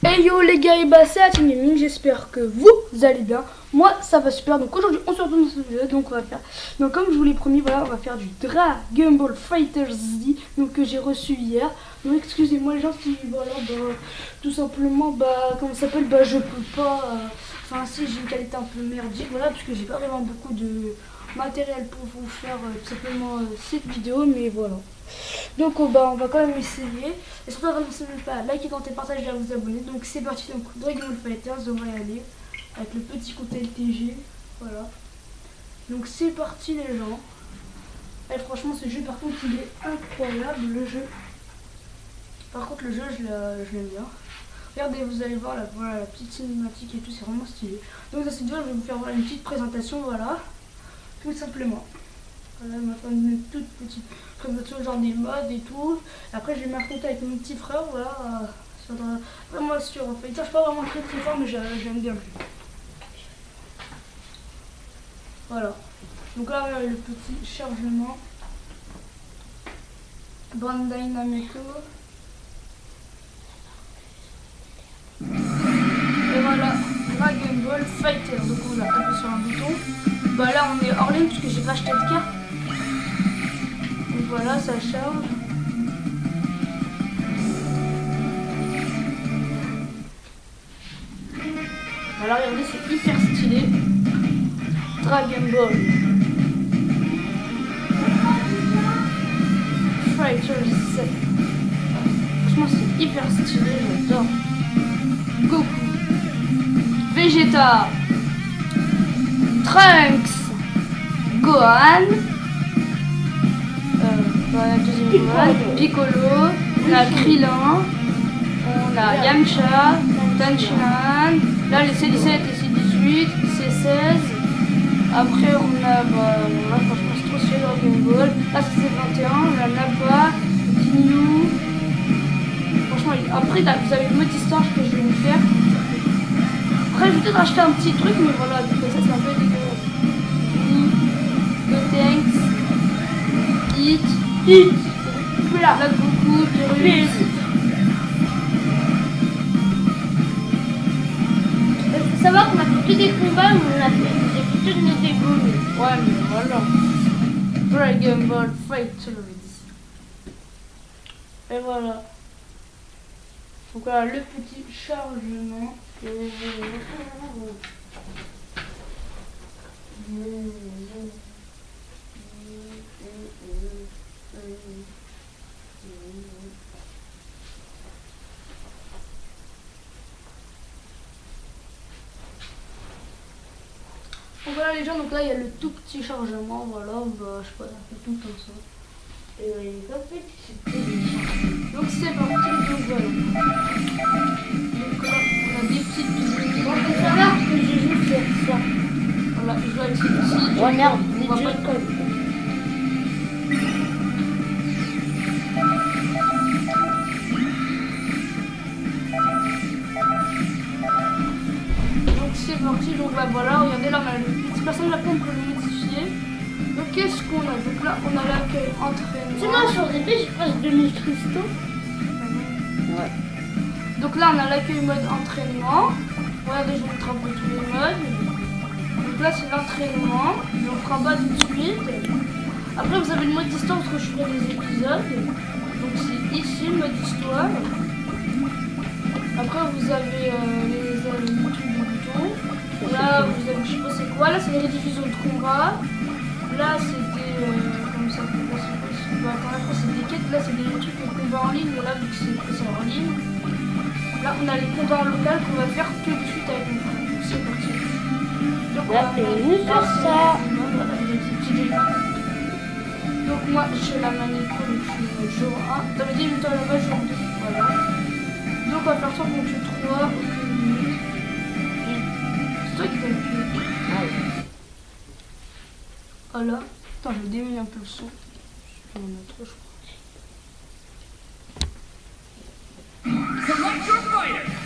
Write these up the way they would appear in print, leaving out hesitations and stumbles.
Hey yo les gars et bah c'est Atim Gaming, j'espère que vous allez bien. Moi ça va super, donc aujourd'hui on se retrouve dans ce jeu, donc on va faire, donc comme je vous l'ai promis, voilà, on va faire du Dragon Ball FighterZ, donc que j'ai reçu hier. Donc excusez-moi les gens si voilà, bah, tout simplement, bah comment ça s'appelle, bah je peux pas, enfin si j'ai une qualité un peu merdique, voilà, parce que j'ai pas vraiment beaucoup de matériel pour vous faire tout simplement cette vidéo, mais voilà. Donc bah, on va quand même essayer. Et surtout avant de ne pas liker, commenter, partager et vous abonner. Donc c'est parti, donc Dragon Ball FighterZ, on va y aller avec le petit compte LTG. Voilà. Donc c'est parti les gens. Et franchement ce jeu par contre il est incroyable le jeu. Par contre le jeu je l'aime bien. Regardez, vous allez voir voilà, la petite cinématique et tout, c'est vraiment stylé. Donc dans cette vidéo je vais vous faire voilà, une petite présentation, voilà. Tout simplement. Voilà, ma femme, une toute petite présentation, genre des modes et tout. Après, je vais m'affronter avec mon petit frère, voilà. Vraiment sur Fighter, je suis pas vraiment très fort, mais j'aime bien le jeu. Voilà. Donc là, on a le petit chargement. Bandai Namco. Et voilà, Dragon Ball Fighter. Donc on va taper sur un bouton. Bah là, on est hors ligne parce que j'ai pas acheté de carte. Voilà, ça charge. Voilà, regardez, c'est hyper stylé. Dragon Ball FighterZ. Franchement, c'est hyper stylé, j'adore. Goku, Vegeta, Trunks, Gohan. Voilà, deuxième Gohan, Piccolo, on a Krillin, on a Yamcha, Tenshinhan, là les C17 et C18, C16, après on a, là franchement c'est trop stylé Dragon Ball, là c'est C21, on a Nappa, Ginyu, franchement après vous avez le mode histoire que je vais vous faire, après je vais peut-être acheter un petit truc mais voilà, donc ça c'est un peu dégueulasse, Gotenks, Hit, voilà, là Goku, Beerus. Il faut savoir qu'on a fait que des combats où on a fait que de nos égos. Ouais, mais voilà. Dragon Ball FighterZ. Et voilà. Donc voilà le petit chargement. Donc voilà les gens, donc là il y a le tout petit chargement, voilà, bah, je sais pas, ça fait tout comme ça. Et on est pas fait, c'est téléchargé. Donc c'est parti, donc voilà. Donc là on a des petites touches. Bon, faut savoir que je joue sur ça. Voilà, je joue avec celle-ci. Ouais, merde, on voit pas de code. Donc c'est parti, donc bah, voilà, regardez là on a le petit personne là qu'on peut le modifier. Donc qu'est-ce qu'on a? Donc là on a l'accueil entraînement. Sinon, sur DP, je passe 2000 cristaux. Ouais. Donc là on a l'accueil mode entraînement. Regardez, je vous montre un peu tous les modes. Donc là c'est l'entraînement. Je vous ferai en bas tout de suite. Après vous avez le mode histoire parce que je ferai des épisodes. Donc c'est ici le mode histoire. Après vous avez les trucs du bouton. Là vous avez, je sais pas c'est quoi. Là c'est les rediffusions de combat. Là c'était comme ça. Après c'est des quêtes. Là c'est des trucs de combat en ligne. Là vu que c'est en ligne. Là on a les combats en local qu'on va faire tout de suite avec mon frère. C'est parti. Donc Là, c'est nous sur ça. Donc moi j'ai la manette pro, donc je suis jour 1. T'avais dit 8 ans là-bas, jour 2. Voilà. Donc on va faire ça donc je 3, aucune minute. C'est toi qui t'as appuyé. Ah oui. Voilà. Attends, je vais diminuer un peu le son. On en a trop, je crois.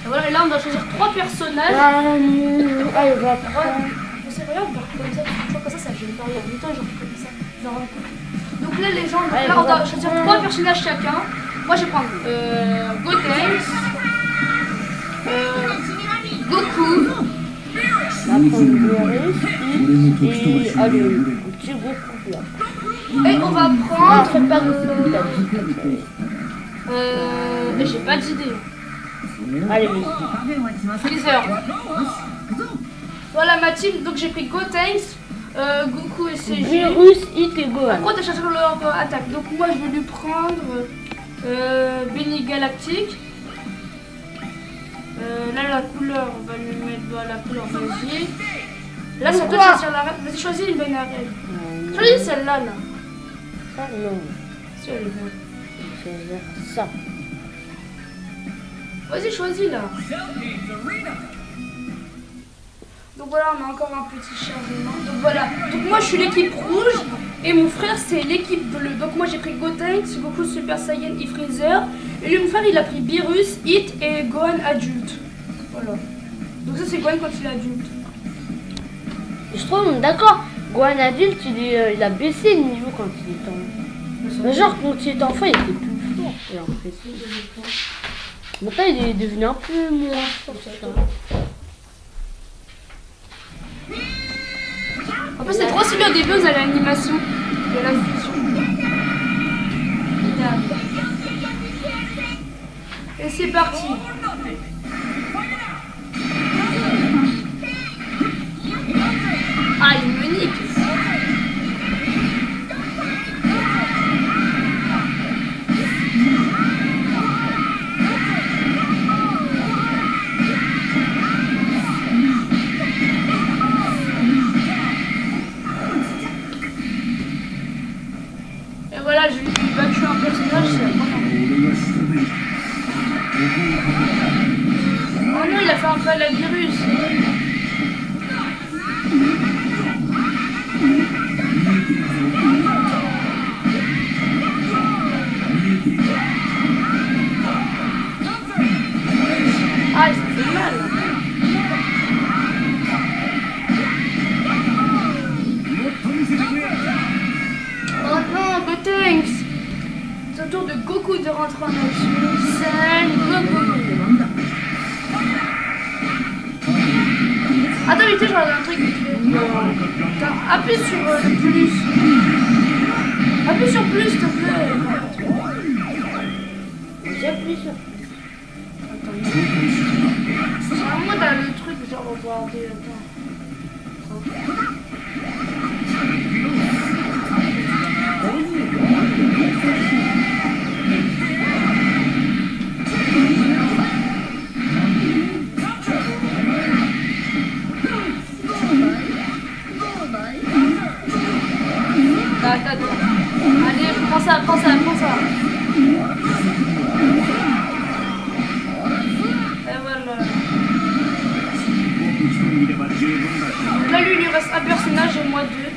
Et voilà, et là on doit choisir 3 personnages. Allez, va prendre. C'est vrai, on va comme ça, toujours comme ça gêne pas. Regarde, toi, genre comme ça. Genre un peu. Donc là, les gens, Allez, là on doit choisir 3 personnages chacun. Moi je vais prendre Gotenks, prendre Beerus, et allez, le petit Goku là. Et on va Ah, prendre. faites pas Goku là. J'ai pas d'idée. Allez, vas-y. Freezer. Voilà ma team, donc j'ai pris Gotenks, Goku et CG. Beerus, Hit et Gohan. Après, t'as cherché leur attaque. Donc, moi, je vais lui prendre Benny Galactique. Là, la couleur, on va lui mettre la couleur vas-y. Là, c'est toi de choisir la reine. Vas-y, choisis une bonne arène. Choisis celle-là, là. Ça, non. Si, elle est bonne. Je vais faire ça. Vas-y, choisis, là. Donc voilà, on a encore un petit chargement. Donc voilà. Donc moi, je suis l'équipe rouge. Et mon frère, c'est l'équipe bleue. Donc moi, j'ai pris Gotenks, Goku Super Saiyan et Freezer. Et lui, mon frère, il a pris Beerus, Hit et Gohan adulte. Voilà. Donc ça, c'est Gohan quand il est adulte. Et je trouve, d'accord, Gohan adulte, il a baissé le niveau quand il était enfant. Mais genre, quand il était enfant, il était plus fort. Et en fait, maintenant, il est devenu un peu moins fort. En plus, c'est trop stylé au début, vous avez l'animation de la fusion. Et c'est parti. Ah, il me nique. Et voilà, je lui ai battu un personnage, c'est vraiment. Oh non, il a fait un peu à la virus. Ah, il s'est fait mal. Oh non, Gotenks. C'est au tour de Goku de rentrer en action. Cell, Goku. Attends, mais tu sais, je regarde un truc vite fait. Attends, appuie sur le plus. Appuie sur plus, s'il te plaît. J'appuie sur. Attends. C'est vraiment dans le truc, genre, regardez, attends. Allez, prends ça. Et voilà. Là, lui, il lui reste un personnage et moi deux.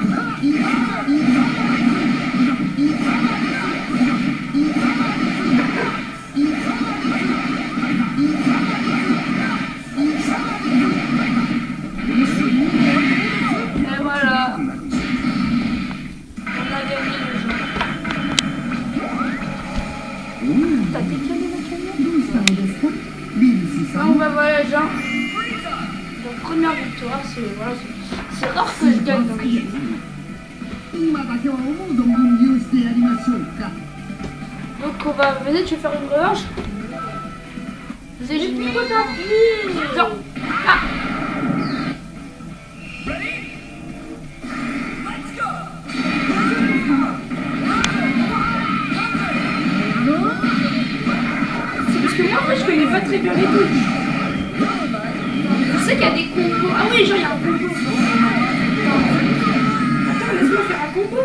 Et voilà. On a gagné le jeu. T'as décalé la caméra? Donc bah voilà les gens. Donc première victoire, c'est voilà, c'est rare que je gagne dans les jeux. Donc on va, vas-y, tu veux faire une revanche? Vas-y, j'ai mis quoi t'appuies? Non. Ah. C'est parce que moi en fait je connais pas très bien les touches. Je sais qu'il y a des combos. Ah oui, genre il y a un combo. Attends, laisse-moi faire un combo.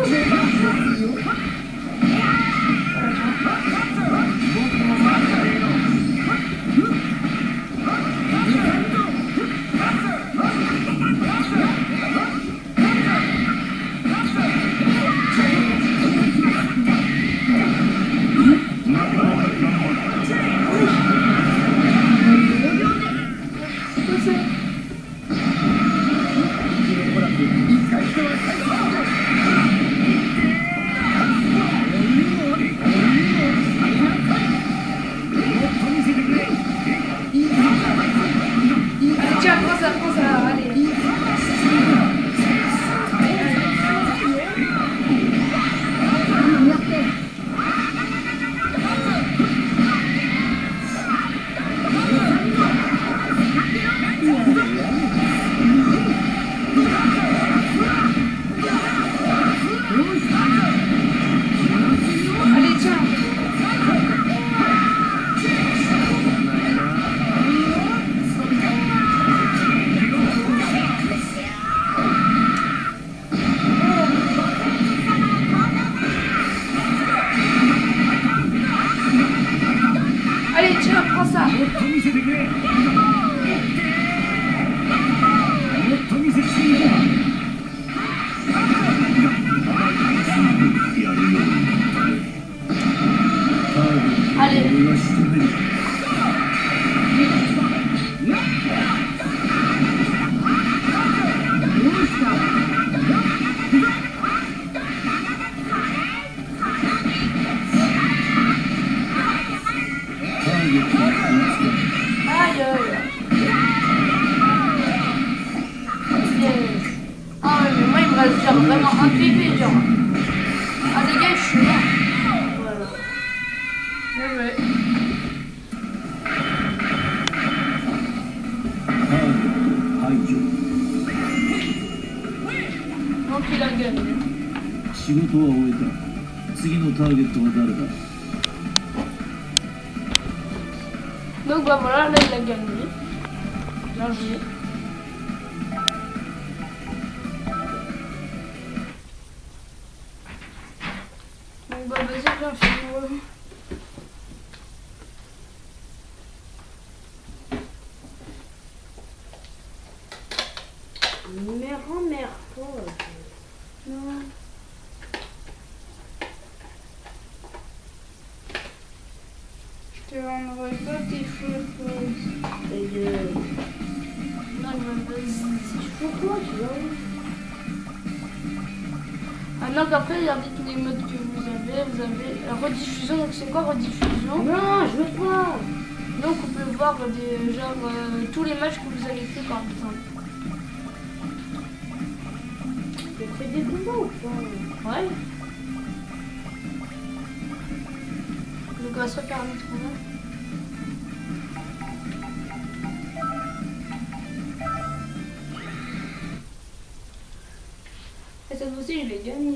faire vraiment un PV, genre. Ah les gars, je suis là. Voilà. Ouais. Donc il a gagné. 仕事は終えた。次のターゲットは誰だ？ Donc bah voilà, là il a gagné. Bien joué. Donc bah vas-y, viens, fais-moi. Mère pauvre. Non. Je te rendrai pas tes photos. Non, mais vas-y. Pourquoi tu vois? Ah non, qu'après, regardez tous les modes que vous avez la rediffusion, donc c'est quoi rediffusion? Non, je veux pas. Donc on peut voir des genre tous les matchs que vous avez fait par exemple. Tu fais des combats ou pas? Ouais. Donc on va se faire un autre combat. Et cette fois-ci, je l'ai gagné.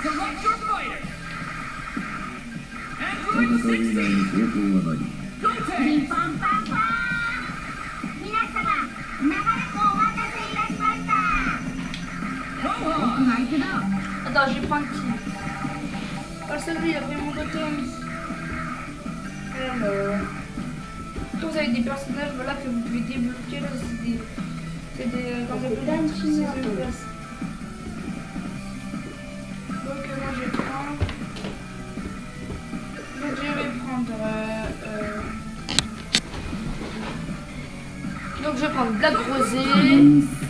Select your fighter. 戦う以外に方法はない。 Go take. 皆様、長らくお待たせいたしました。 Go on. 相手だ。 Attends, je vais prendre qui? Ah, celui, il a pris mon bottom. Alors. Quand vous avez des personnages voilà, que vous pouvez débloquer, là, c'est des. Quand vous avez des trucs, c'est de place. Donc, moi, je vais prendre. Donc, je vais prendre. Donc, je vais prendre de la grosée.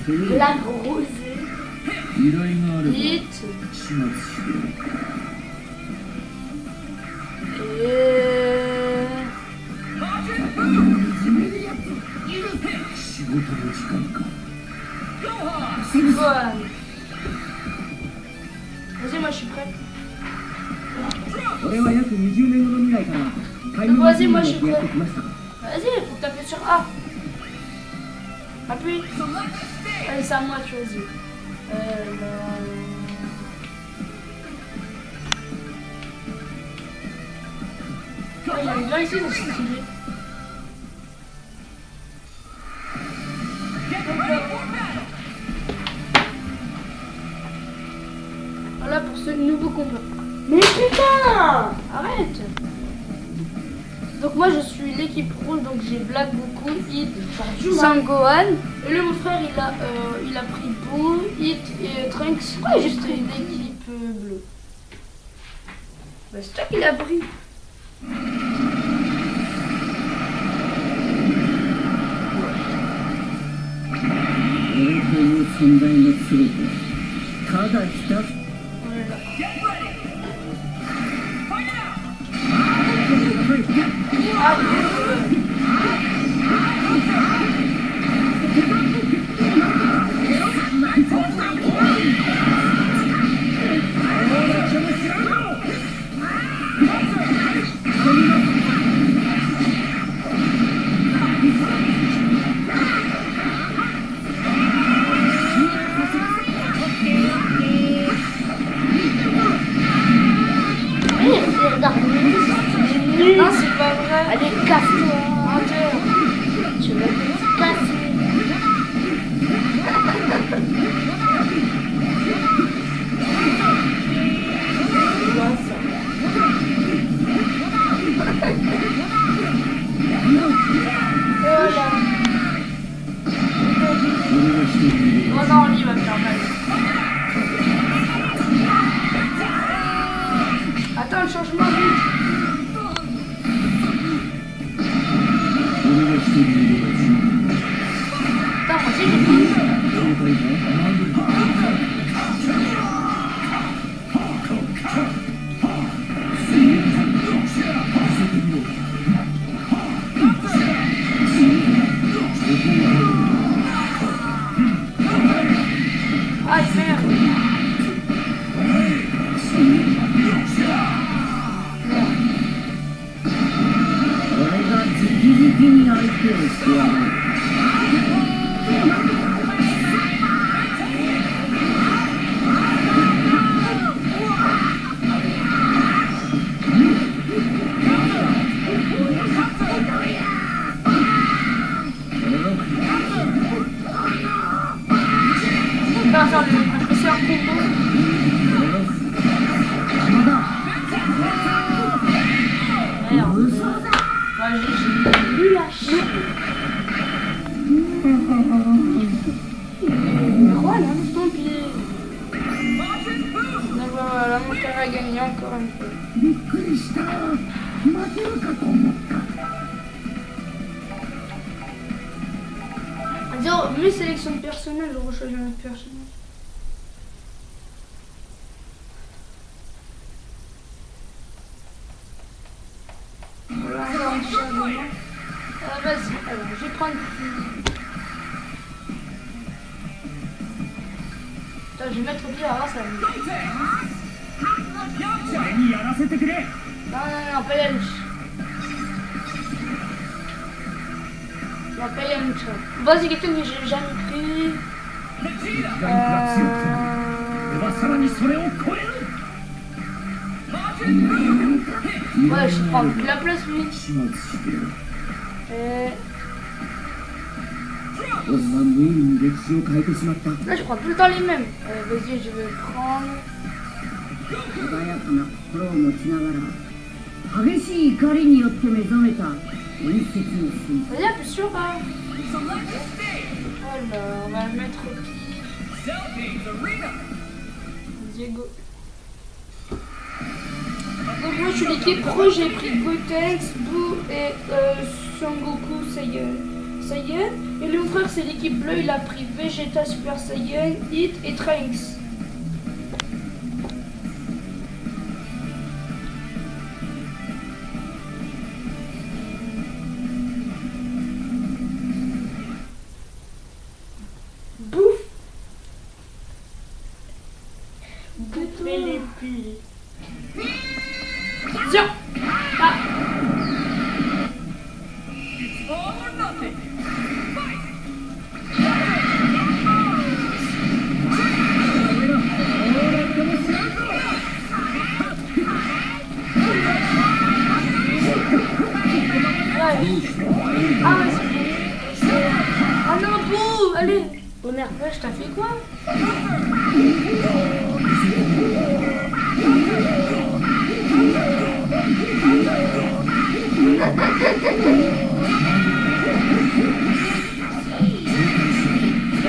De la rosée. 依頼があれば Hit. 始末してやる。 Et. 仕事の時間か。 Go on. C'est quoi? Vas-y, moi, je suis prête. 俺は約20年後の未来からタイムマシンにやってきました。 Vas-y, faut taper sur A. Appuie. Allez, c'est à moi de choisir. Oh, il y a une blague ici, c'est stylé. Voilà pour ce nouveau combat. Mais putain! Arrête! Donc moi je suis l'équipe rouge, donc j'ai Black Goku, Hit, Sangohan. Et le mon frère il a pris Boo, Hit et Trunks. Ouais, juste une équipe bleue. Bah, c'est toi qui l'as pris. 俺という存在の全てただひたす Voilà. Get ready. Fight out. Ah, non, c'est pas vrai. Allez, casse-toi. Menteur. Tu vas te casser. Quoi, ça? Voilà. 俺が一人いる。 Oh non, lui il va me faire mal. Attends, le changement vite. 俺が一人いる。 Attends, moi aussi j'ai pris. 状態か。見せてみろ。に相手をしてやる。On va faire le professeur combo. Merde. Ouais, j'ai lu la chienne. Voilà, ton pied. Donc voilà, mon cœur a gagné encore un peu. びっくりした。負けるかと思った。 Dire, mes sélections de personnel, je rechoisis un autre personnage. Voilà, on va en charger. Vas-y, alors je vais prendre. Attends, je vais mettre au pied, alors ça va mieux. 俺にやらせてくれ。 Non, pas Yanush. Non, pas Yanush. Vas-y, quelqu'un que j'ai jamais pris. が強くても俺はさらにそれを超える。 Ouais, je prends la place, lui. 始末してやる。 Et 俺は無意味に歴史を変えてしまった。 là, je prends tout le temps les mêmes. Vas-y, je vais prendre. 穏やかな心を持ちながら激しい怒りによって目覚めた伝説の神。 Vas-y, appuie sur A. Voilà, on va le mettre au pied. Diego. Donc moi je suis l'équipe rouge, j'ai pris Gotenks, Boo et Son Goku Saiyan. Et le frère c'est l'équipe bleue, il a pris Vegeta Super Saiyan, Hit et Trunks. Bouffe. Bouffer les pieds. Tiens. Ah. Ah, ah non, Boo, allez. Oh merde, je t'ai fait quoi?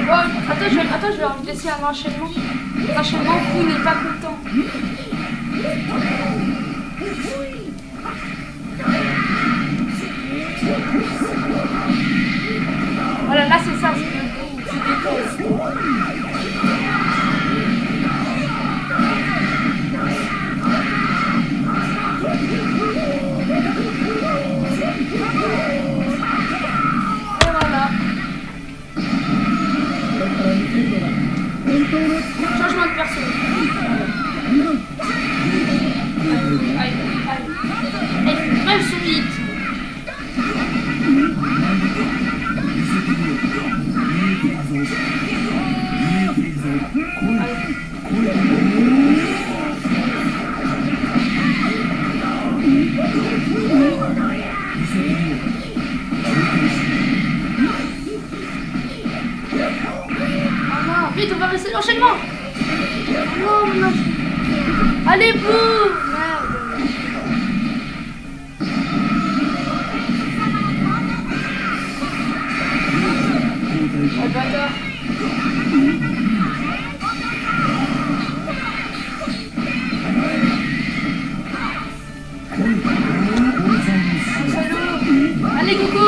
Oh, attends, je vais en laisser un enchaînement. L'enchaînement, Boo n'est pas content. Voilà, là c'est ça, c'est le Boo, tu détestes. Et voilà. Changement de perso. Allez. Et bref, son hit. Vite, on va rester l'enchaînement. Non, non. Allez, Boo. Merde. Oh, bâtard. Allez, Goku.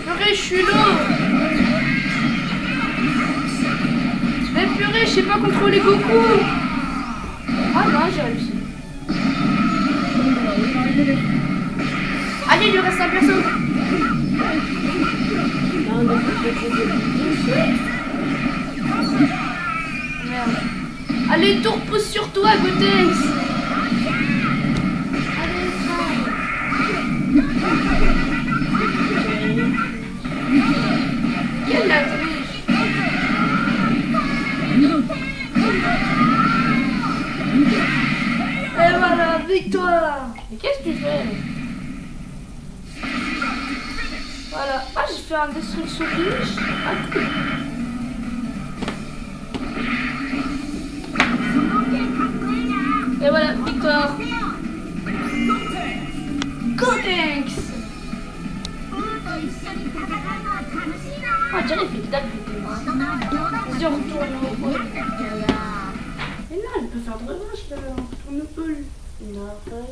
Purée, je suis lourd. Mais purée, je sais pas contrôler Goku. Ah non, j'ai réussi. Allez, il lui reste un perso. Merde. Allez, tour pousse sur toi, Gotex. Quelle la triche. Et voilà, victoire. Mais qu'est-ce que tu fais? Voilà. Ah, j'ai fait un destruction finish. Ah, cool. Et voilà, victoire. Gotex. Ah, tiens, il fait que dalle. Vas-y, on retourne au pot. Mais non, elle peut faire de revanche là. On ne peut. Non, ouais.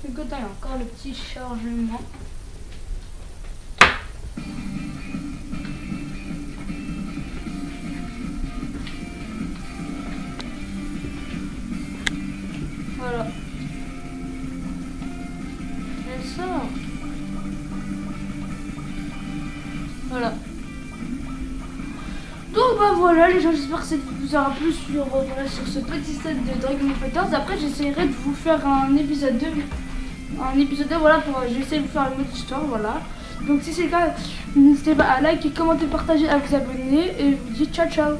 Le côté, il y a encore le petit chargement. Voilà. Elle sort. Voilà. Donc bah voilà les gens, j'espère que ça vous aura plu sur, voilà, sur ce petit set de Dragon Ball Fighters. Après j'essaierai de vous faire un épisode 2. Voilà, je vais essayer de vous faire une autre histoire, voilà. Donc si c'est le cas, n'hésitez pas à liker, commenter, partager, à vous abonner et je vous dis ciao ciao.